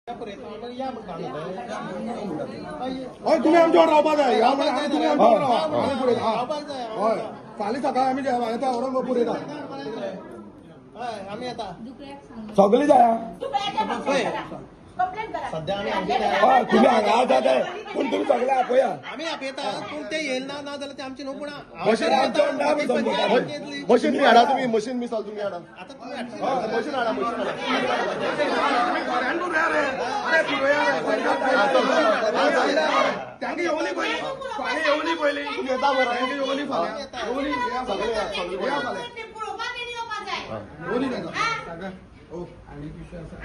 तुम्ही आमच्यावर रावपाक जाय तुम्ही आमच्यावर रावा हय फाल्यां सकाळी आमी येता औरंगाबाद येता आम्ही आता सगळी जाया सध्या तुम्ही हांगा आसा ते पूण तुम्ही सगळे आपया आम्ही आपयता पूण ते येयना ना जाल्यार ते आमचे न्हू पूण मशीन हाडा तुम्ही मशीन मिसाल तुम्ही हाडा आता तुम्ही मशीन हाडा तांकां येवनी पयली फाल्यां येवनी पयली तुम्ही येता बरं तांकां येवनी फाल्यां येवनी सगळे या फाल्यां येवनी तांकां ओ आनी विशय आसा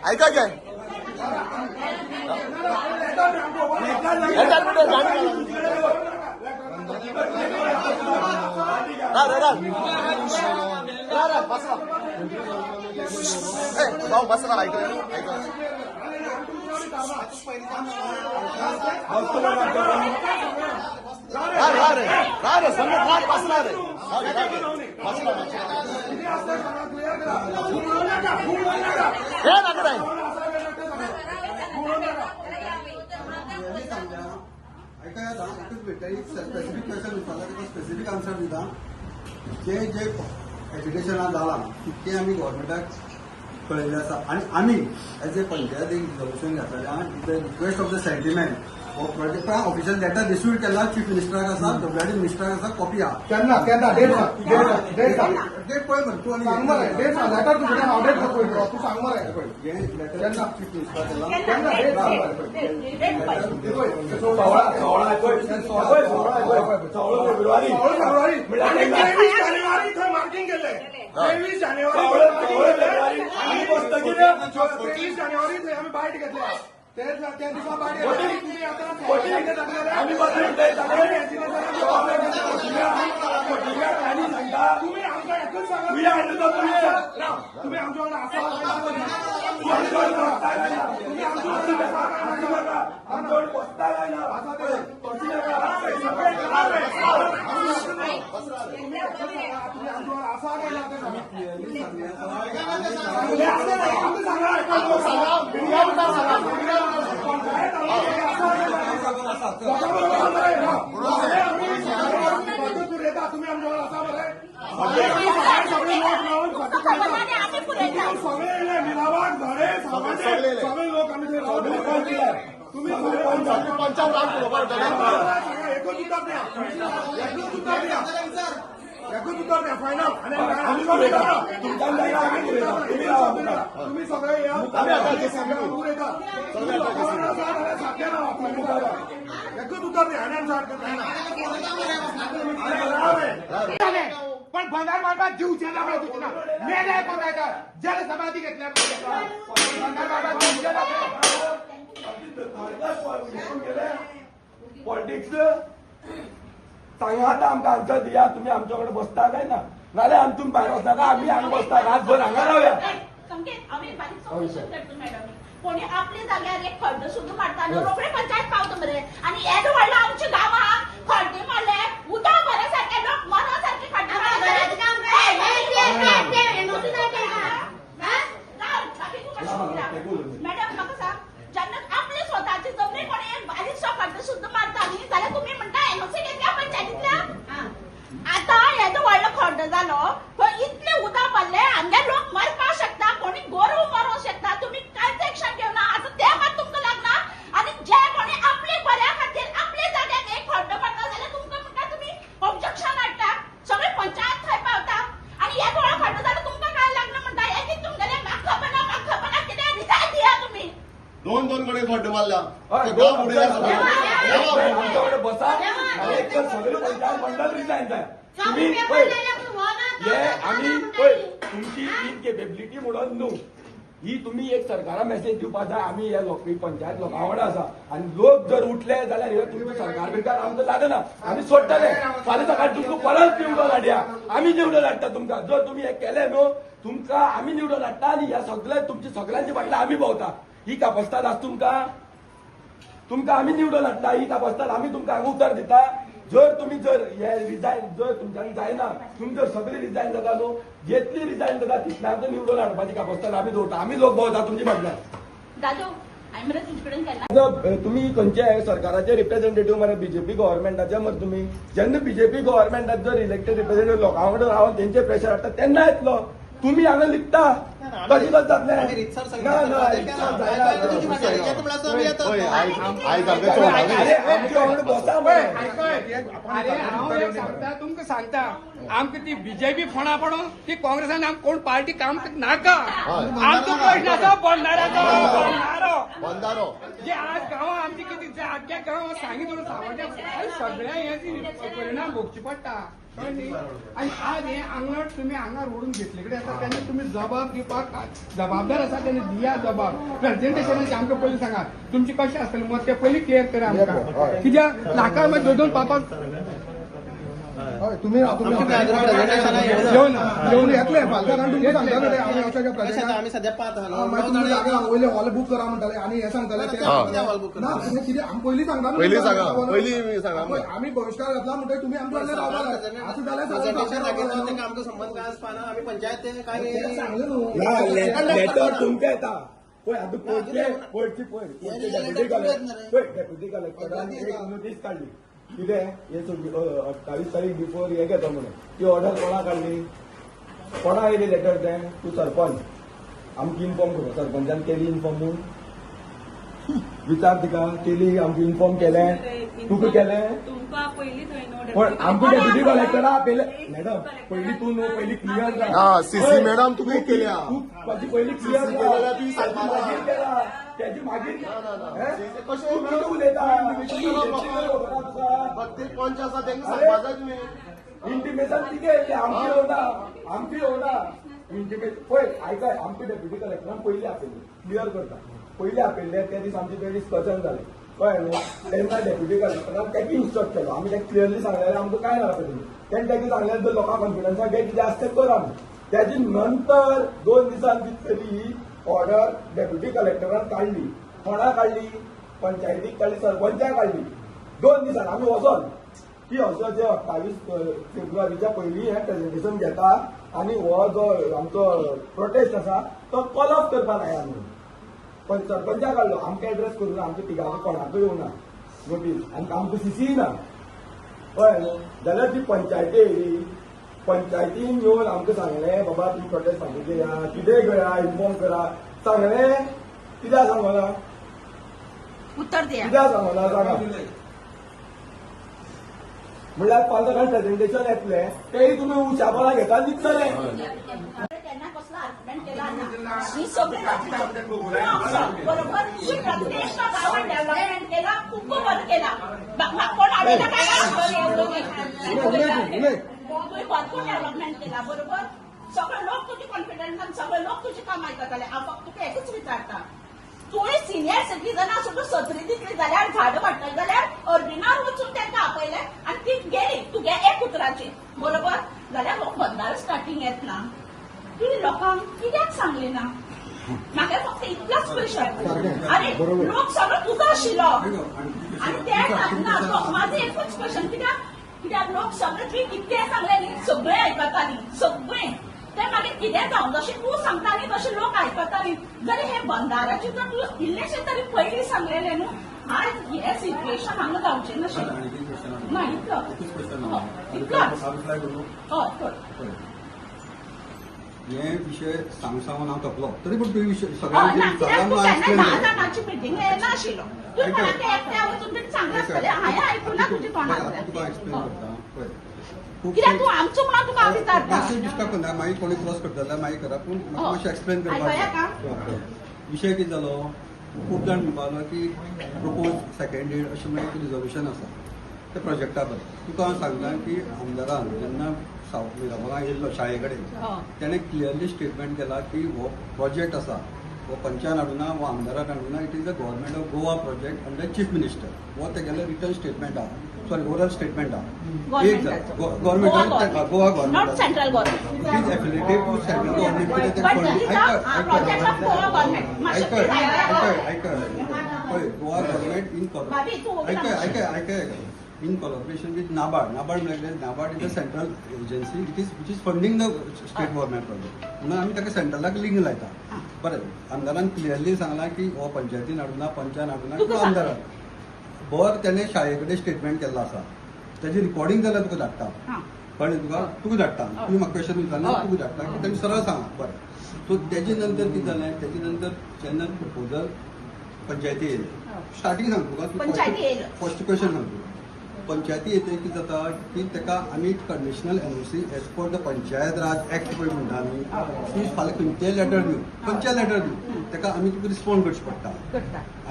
ऐका काय बसला ऐका रे समोर बसला रे स्पेसिफिक क्वेश्चन विचारला त्याचा स्पेसिफिक आन्सर दिता जे एज्युकेशनाक जाला तितके आमी गव्हर्मेंटाक कळयल्ले आसा आनी आमी एज ए पंचायत एक रिजोल्युशन घेतलेलें आहा is the request of the sentiment प्रोजेक्टा ऑफिशियल लेटर डिस्ट्रीब्यूट केला चीफ मिनिस्टराक आसा डब्ल्यूआयडी मिनिस्टराक आसा कॉपी आहा केन्ना डेट पळय मरे तूं सांग मरे डेट सांग लेटर तुजे हांव डेट पळय तूं सांग मरे हे लेटर चीफ मिनिस्टराक केला केन्ना डेट सांग फेब्रुवारी जानेवारी थंय मार्किंग केलें 23 जानेवारी थंय आमी बायट घेतल्या त्या दिसा बायट तुम्ही आता तुम्ही आमकां एकच सांगा तुम्ही आमच्या वांगडा आसा तुम्ही आमच्या बसता काय ना तुम्ही आमच्यावर असा बरे सगळे मिरावाक झाडे सगळे लोक आम्ही तुम्ही एकच उत्तर द्या फायनल तुम्ही सगळे या एकच उत्तर द्या पण भंगार मारपाक जीवचे लागले तुझे ना मेले कोणाका जल समाधी घेतल्या भंगार मारपाक जीवचे लागले पॉलिटिक्स सांगात आमकां आन्सर दिया तुम्ही आमच्याकडे बसता काय ना नाल्यार आमतून भायर वचनाका आमी हांगा बसता रातभर हांगा रावया कोणी आपल्या जाग्यार एक खड्डो सुद्दां मारता न्हू रोखडे पंचायत पावता मरे आनी येदो व्हडलो आमच्या गांवांत खड्डे मारले उदक भरे सारखे लोक मरा सारखे खड्डे मॅडम म्हाका सांग जेन्ना आपले स्वताची जमनी कोणी बारीकसो खड्डो सुद्दां मारता न्ही जाल्यार तुमी म्हणटा एनओसी घेतल्या पंचायतींतल्या आतां येदो व्हडलो खड्डो जालो थंय इतले उदक पडले हांगा लोक मरपाक शकता कोणी गोरव मरूंक शकता तुम्ही कांयच एक्शन घेवना आतां ते मात तुमकां लागना आनी जे कोणी आपले बऱ्या खातीर आपल्या जाग्यार एक खड्डो मारता जाल्यार तुमकां म्हणटा तुमी ऑब्जेक्शन हाडटा सगळे पंचायत थंय पावता आनी एक व्हडलो खड्डो जालो तुमकां काय लागना म्हणटा एक तुमगेले म्हाका खबर ना कितें रिजाय दिया तुमी दोन कडेन खड्डे मारल्या बसा सगळे पंचायत मंडळ रिजायन जाय तुम्ही आम्ही तुमची इनकेपेबिलिटी म्हणून न्हू ही तुम्ही एक सरकारा मेसेज दिवपाक जाय आमी हे लोक पंचायत लोकां वांगडा आसा आनी लोक जर उठले जाल्यार हे तुमी सरकार बिरकार आमकां लागना आमी सोडटले फाल्यां सकाळी तुमकां परत निवडून हाडया आमी निवडून हाडटा तुमकां जर तुमी हे केले न्हू तुमकां आमी निवडून हाडटा आनी ह्या सगळे तुमची सगळ्यांची फाटल्यान आमी भोंवता ही कापस्ताद आसा तुमकां तुमकां आमी निवडून हाडटा ही तपासतात आमी तुमकां हांगा उतर दिता जर तुमी जर हे रिजायन जर तुमच्यान जायना तुमी जर सगळी रिजायन जाता न्हू जितली रिजायन जाता तितल्यान निवडून हाडपाची कापासतात आमी दवरता आमी लोक भोंवता तुमचे फाटल्यान दादू हांवें मरे तुजे कडेन केन्ना तुम्ही खंयचे सरकाराचे रिप्रेझेंटेटिव्ह मरे बीजेपी गव्हर्मेंटाचे मरे तुम्ही जेन्ना बीजेपी गव्हर्मेंटात जर इलेक्टेड रिप्रेझेंटेटिव्ह लोकां कडेन रावन तेंचे प्रेशर हाडटा तेन्ना येतलो तुम्ही हांगा लिखता कशें जातलें आम्ही रितसर सांगितलं. ना ना रितसर जायना. तुझी भाषा येतं म्हणल्यार आम्ही येतात. अरे आमच्या वांगडा बसा मरे. अरे हांव एक सांगता तुमकां सांगता आमकां ती बीजेपी फोंडा पडोन ती काँग्रेसान आमकां कोण पार्टी काम नाका आमचो प्रश्न आसा बंधारो जे आज गांवां आमची कितें जाय आख्या गांवां सांगितलं सावड्या सगळ्या हेची परिणाम भोगची पडटा कळ्ळें न्ही आनी आज हे आंगड तुमी हांगा रोडून घेतले कडेन आसा तेन्ना तुमी जबाब दिवपाक जबाबदार आसा तेन्ना दिया जबाब प्रेझेंटेशनाचे आमकां पयलीं सांगा तुमचे कशें आसतलें मत तें पयलीं क्लियर करा आमकां कित्याक लाखां मागीर दोन पापाक तुम्ही येऊन येतले पालकांना तुमकां सांगता न्हू रे आमी अशें कशें प्रेझेंट आता आम्ही सध्या पाहत आहोत. मागीर तुमी जागा वयले हॉल बूक करा म्हणटाले आनी हे सांगताले ते कित्याक हॉल बूक ना करता? तुमी कितें आमी पयलीं सांगता न्हू. पयलीं सांगा पळय, आमी बहिष्कार घातला म्हणटकीर तुमी आमच्या वांगडा रावपाक जाय. असं जाल्यार प्रेझेंटेशन दाखयता सांगता तेका आमचो संबंध काय आसपाना आम्ही पंचायत ते काय ते सांगलें न्हू. लेटर तुमकां येता पळय आतां पळची पळय डेप्युटी कलेक्टरान एक नोटीस काडली कितें हे 28 तारीख बिफोर हे घेता म्हणून ती ऑर्डर कोणा काडली कोणा येयली लेटर तें तूं सरपंच आमकां इन्फॉर्म करूं सरपंचान केली इन्फॉर्म म्हणून विचार तिका केली आमकां इन्फॉर्म केलें तुका केलें तुमकां पयलीं थंय न्हू पण आमकां डेप्युटी कलेक्टरा आपयले मॅडम पयलीं तूं न्हू पयलीं क्लियर हा, CC मॅडम तुमी केल्या. तू पयलीं क्लियर केलेल्या ती मागीर केला त्याची मागीर कशें तूं कितें उलयता प्रत्येक पंच आसा तेंका सांगपा जाय तुमी इंटिमेशन कितें आमची येवना इंटिमेशन पळय आयकाय आमचे डेप्युटी कलेक्टरान पयलीं आपयली क्लियर करता पयलीं आपयल्ले त्या दीस आमचे ते डिस्कशन जालें कळ्ळें न्हू तेन्ना डेप्युटी कलेक्टरान तेका इन्स्ट्रक्ट केलो आमी तेका क्लियरली सांगलेलें आमकां काय नाका तुमी तेणें तेका सांगलें जर लोकांक कॉन्फिडन्सान घे कितें आसता तें कर आमी त्याची नंतर 2 दिसान भितरी ऑर्डर डेप्युटी कलेक्टरान काडली कोणा काडली पंचायतीक काडली सरपंचाक काडली 2 दिसान आमी वचोन की असो जे 28 फेब्रुवारीच्या पयलीं हें प्रेझेंटेशन घेता आनी हो जो आमचो प्रोटेस्ट आसा तो कॉल ऑफ करपाक लाया आमी पण सरपंचाक काडलो आमकां एड्रेस करूना आमच्या तिगांक कोणाकूय येवना नोटीस आनी आमकां सीसी ना कळ्ळें न्हू जाल्यार ती पंचायती येयली पंचायतीन येवन आमकां सांगलें बाबा तुमी प्रोटेस्ट फाटीं या कितेंय करा इन्फॉर्म करा सांगलें कित्याक सांगना उत्तर दिया कित्याक सांगना सांगा म्हणल्यार पालकांक प्रेझेंटेशन येतलें तेय तुमी उशापणां घेता निघतले त्यांना कसला आर्ग्युमेंट केला ना ही सगळी बरोबर ही प्रत्येक गावात डेव्हलपमेंट केला खूप बरं केला कोण आलेला काय भरपूर डेव्हलपमेंट केला बरोबर सगळे लोक तुझी कॉन्फिडन्स सगळे लोक तुझी काम ऐकताले हांव फक्त तुका एकूच विचारता तुवें सिनियर सिटीजनां सुद्दां सत्री दितली जाल्यार झाडां काडटली जाल्यार अर्दिनार वचून तांकां आपयलें आनी ती गेली तुगे एक उतराची बरोबर जाल्यार लोक बंदार स्टार्टींग येत ना तुवें लोकांक कित्याक सांगलें ना म्हाका फक्त इतलोच क्वेश्चन अरे लोक सगळो तुजो आशिल्लो आनी ते म्हाजो एकूच क्वेश्चन कित्याक लोक सगळे तुवें कितें सांगलें न्ही सगळें आयकतालीं सगळें ते मागीर कितें जावं जशें तूं सांगताली तशें लोक आयकतालीं जाल्यार हे बंदाराचें जर तूं इल्लेशें तरी पयलीं सांगलेलें न्हू आज हें सिच्युएशन हांगा जावचें नाशिल्लें ना इतलोच हय कर हे विषय सांगून हांव थकलो तरी पूण तुवें विशय सगळ्यांक एक्सप्लेन महाजनाची मिटींग नाशिल्लो तुवें कोणाक एकट्या वचून तरी सांगलें आसतलें हांवें आयकुना तुजें तुका तोंडांतल्यान एक्सप्लेन करता पळय कित्याक तूं आमचो म्हणून तुका विचारता मातशें डिस्टर्ब करना मागीर कोणी क्रॉस करता जाल्यार मागीर करा पूण म्हाका मातशें एक्सप्लेन आयकया करपाक विशय कितें जालो खूब जाण म्हणपाक की प्रपोज सेकंड डेट अशें मागीर रिजोल्युशन आसा त्या प्रोजेक्टा बद्दल तुका हांव सांगता की आमदारान जेन्ना मिरामार येयल्लो शाळे कडेन तेणें क्लियरली स्टेटमेंट केला की हो प्रोजेक्ट आसा हो पंचान हाडूना हो आमदारान हाडूना it is the government of Goa project under chief minister हो तेगेलें रिटर्न स्टेटमेंट आहा सॉरी ओरल स्टेटमेंट आहा एक government Goa government not central government it is affiliated to central government कितें तें पळय गोवा गव्हर्मेंट इन भाभी तू उभी राहा. ऐका इन कोलॅबोरेशन विथ नाबार्ड म्हणजे NABARD is a central agency which is funding the state government project म्हणून आम्ही ताका सेंट्रलाक लिंक लायता. बरें आमदारान क्लियरली सांगला की हो पंचायतीन हाडूना पंचायत हाडूना किंवा आमदार बर त्याने शाळे कडेन स्टेटमेंट केल्लो आसा त्याची रिकॉर्डिंग जाल्यार तुका धाडटा. कळ्ळें तुका धाडटा. तुम्ही म्हाका क्वेश्चन विचारना तुका धाडटा की तांणी सरळ सांगा. बरें सो तेजे नंतर कितें जालें तेजे नंतर जेन्ना प्रपोजल पंचायती येयले स्टार्टींग सांगता तुका पंचायती येयलो. फर्स्ट क्वेश्चन सांगता पंचायती येते कितें जाता की ताका आमी conditional NOC as per the panchayat Raj act पळय म्हणटा आमी ती फाल्यां खंयचेय लेटर दिवं खंयचेय लेटर दिवं ताका आमी तुका रिस्पॉन्ड करचें पडटा.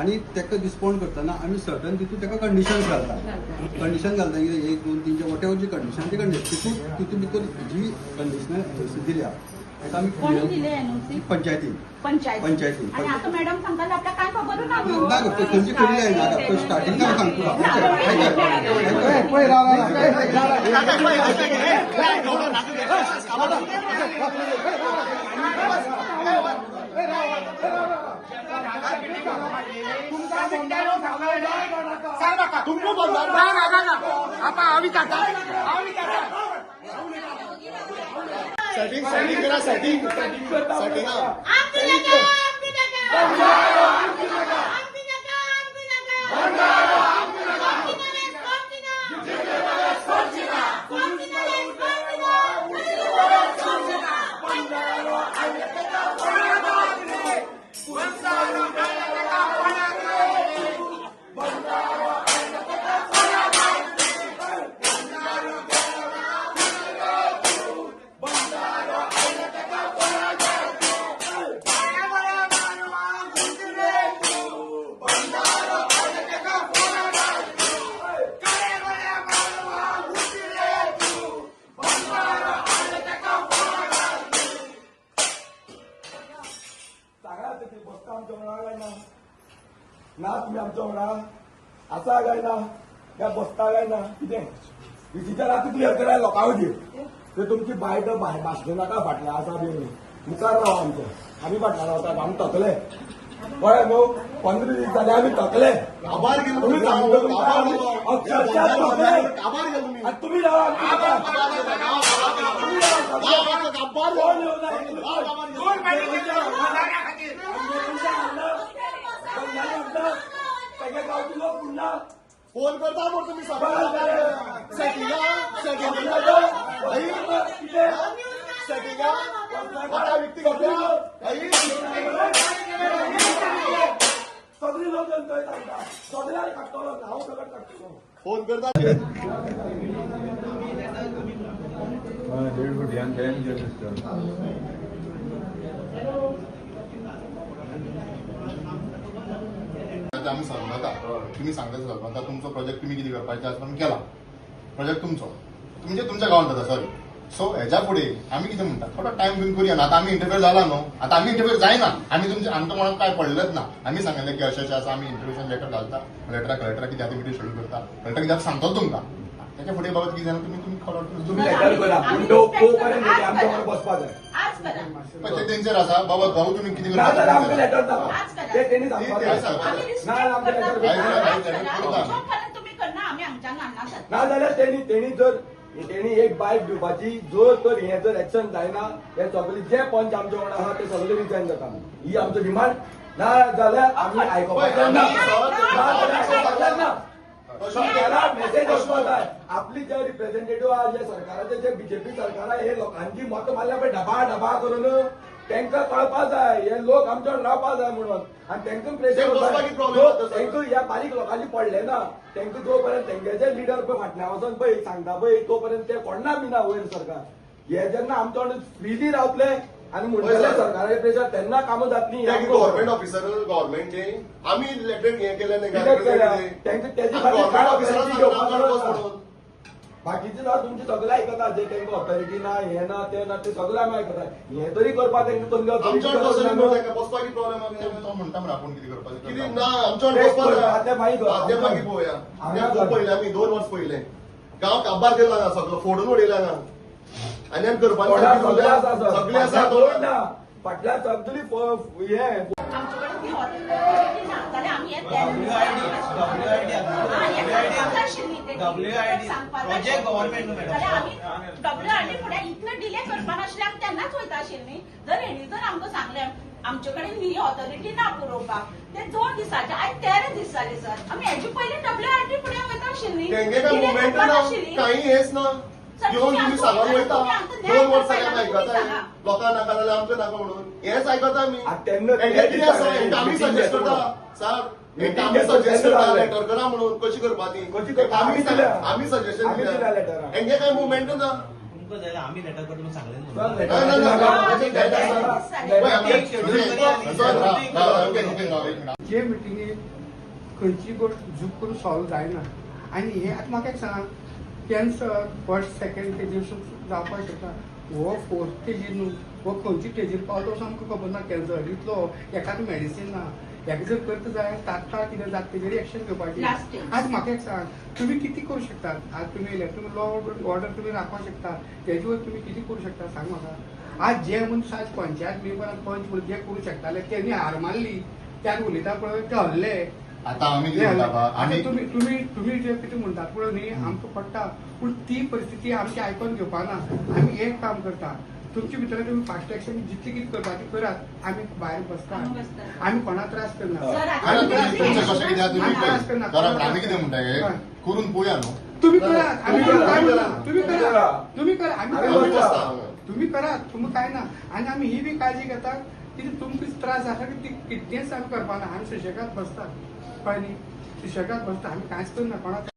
आनी ताका रिस्पॉन्ड करतना आमी सर्टन तितून ताका कंडिशन्स घालता. कंडिशन घालता कितें 1 2 3 वॉट एवर जी कंडिशन ती कंडिशन तितून भितर जी कंडिशनल एनओसी दिल्या ताका आमी कोणी दिले एनओसी? पंचायती. आणि आता मॅडम सांगतात आपल्या काय खबर ना ना गो खंयची केल्ली आहे ना स्टार्टींग सांगतो सेटिंग करा सेटिंग आमची नका आमची नका आमची नका आमची नका ना तुम्ही आमच्या वांगडा आसा काय ना काय बसता काय ना कितें विजीच्या राती क्लियर करा लोकांवची ते तुमची बायट भाशण नाका फाटल्या आसा बी मुखार राव आमचे आमी फाटल्या रावता आमी तकले कळ्ळें न्हू 15 दीस जाले आमी तकले आभार गेलो तुम्ही सांगता अक्षरशः तकले आभार गेलो तुम्ही आणि तुम्ही रावा कोण येऊ पुन्हा फोन करता मग तुम्ही सेटिंगा व्यक्तिगत सगळी लोक सांगता सगळ्याला काढतो हांव सगळं काढतो फोन करता आम्ही सांगता तुम्ही सांगता आता तुमचो प्रोजेक्ट तुम्ही किती करपाचे आसा आमी केला प्रोजेक्ट तुमचो म्हणजे तुमच्या गावात जाता सॉरी सो हेच्या पुढे आम्ही कितें म्हणटा थोडा टाइम घेऊन करूया ना आता आम्ही इंटरव्यू झाला न्हू आता आम्ही इंटरव्यू जायना आम्ही तुमच्या आमच्या मनात काय पडलेच ना आम्ही सांगले की अशें आसा आम्ही इंटरव्यूशन लेटर घालता कलेक्टरा किती आता मिटींग शेड्यूल करता कलेक्टर कित्याक सांगतो तुमकां त्याच्या पुढे बाबत किती जाणा तुम्ही तुम्ही लेटर करा पूण तोपर्यंत आमच्या वांगडा बसपाक जाय आज करा पण ते तेंचेर आसा बाबा भाऊ तुम्ही किती ना जाल्यार आमचे लेटर करता दाखवा ते तेणी सांगपाक जाय आम्ही ना आमचे लेटर जोपर्यंत तुम्ही करना आम्ही आमच्या नाना ना जाल्यार तेणी एक बायक दिवपाची जर हे जर एक्शन जायना हे सगळे जे पंच आमच्या वांगडा आहा ते सगळे रिजायन जाता ही आमचो डिमांड ना जाल्यार आम्ही आयकोपाक ना मेसेज वचपा जाय आपली जे रिप्रेझेंटेटिव्ह आहा जे सरकाराचे जे बीजेपी सरकार आहे हे लोकांची मत मारल्या पळय ढबा करून तांकां कळपा जाय हे लोक आमच्यावर रावपा जाय म्हणून आणि तांकां प्रेशर तांकां ह्या बारीक लोकांनी पडले ना तांकां जोपर्यंत तांचे जे लिडर पळय फाटल्या वचून पळय सांगता पळय तोपर्यंत ते पडना बिना वयर सरकार हे जेन्ना आमच्या वांगडा फ्रीली रावतले आणि म्हणटले सरकाराचे प्रेशर तेन्ना कामां जातली गव्हर्नमेंट ऑफिसर गव्हर्नमेंटचे आम्ही लेटर हे केले नाही तांकां तेजी खातीर काय ऑथॉरिटी घेवपाक गरज बाकीचे जावं तुमचे सगळे आयकता जे तांकां ऑथॉरिटी ना हे ना ते सगळे आमी आयकता हे तरी करपाक तांकां आमच्या बसपाकी प्रॉब्लेम तो म्हणटा मरे आपूण कितें करपाचें कितें ना आमच्या मागीर पळोवया पयले आमी 2 वर्स पयले गांव काबार केला ना सगळं फोडून उडयला ना आनी आमी करपाचें सगळे आसा फाटल्या सगळी हे आमच्याकडे ती ऑथॉरिटी ना जाल्यार आम्ही हे प्रोजेक्ट गव्हर्नमेंट WID फुडें इतलें डिले करपाना आशिल्लें आमी तेन्नाच वयता आशिल्लीं जर हेणी जर आमकां सांगलें आमचे कडेन ही ऑथॉरिटी ना पुरोवपाक ते 2 दिसाचे आयज 13 दीस जाले सर आमी हेजे पयलीं WID फुडें वयता आशिल्लीं तेंगे काय डिले मुवमेंट करपाना ना आशिल्लीं. काही हेच ना सर, येऊन तुम्ही आमकां सांगून वयता तुम्ही आमकां 2 वर्सां न्याय आयकता करपाना लोकां नाका जाल्यार आमचे नाका म्हणून हेच आयकता आमी आतां तेन्ना हेंगे कितें आसा meeting हेंका आमी सजेस्ट घेतलो. करता सर Meeting आमी घेतलो, सजेस्ट तेन्ना करता जालें. लेटर करा म्हणून कशी करपाची कशी करपा? आमी आमी दिल्या. आमी सजेशन आमी दिल्या letter. दिल्या हेंगे काय मुवमेंट ना तुमकां जाल्यार आमी लेटर करून सांगलें न्हू. सर, ना, ना, ना, letter ना, letter letter letter पळय, आमी- एक schedule सर, तरी आली. सर, एक मिनिट जे मिटिंगेक खंयची गोष्ट झूक करून सॉल्व जायना आनी हे आतां म्हाका एक सांगा कॅन्सर फर्स्ट सेकंड स्टेजीर जावपाक शकता हो फोर्थ स्टेजीर न्हू हो खंयची स्टेजीर पावता असो आमकां खबर ना कॅन्सर इतलो एकाक मेडिसीन ना हेका जर करता जाय तात्काळ कितें जाता तेजेर एक्शन घेवपाची Last stage. आज म्हाका एक सांग तुमी कितें करूं शकतात आज तुमी इलेक्ट्रॉनिक लॉ ऑर्डर तुमी राखपाक शकता तेजे वयर तुमी कितें करूं शकता सांग म्हाका आज जे मनीस आज पंचायत मेंबरान पंच म्हणून जे करूं शकताले तेणी हार मारली त्यान उलयता पळय ते हल्ले आता आमी कितें म्हणटा पहा, आमी तुम्ही तुम्ही तुम्ही जे कितें म्हणटात पळय न्ही आमकां पडटा पूण ती परिस्थिती आमची आयकून घेवपाना आमी एक काम करता तुमचे भितर तुम्ही फास्ट एक्शन जितली कितें करपाची करात आमी भायर बसता आमी बसता. आमी कोणा त्रास करना सर, आतां आमी आनी त्रास तुमचें करना. कशें कितें आहा तुमी आमी त्रास पळय करना. करा पण आमी कितें म्हणटा हे हय. करून पळोवया न्हू तुम्ही करात आमी करा, काय आमी म्हणटा करा. तुम्ही करा तुम्ही करा आमी आमी काय आमी म्हणटा. बसता तुम्ही करा तुम्ही काय ना आणि आम्ही ही बी काळजी घेतात की तुमकां त्रास जाता की ती कितलेंच आमी करपाना आमी सुशेगाद बसतात कळ्ळें न्ही सुशेगाद बसता आमी कांयच करना कोणाक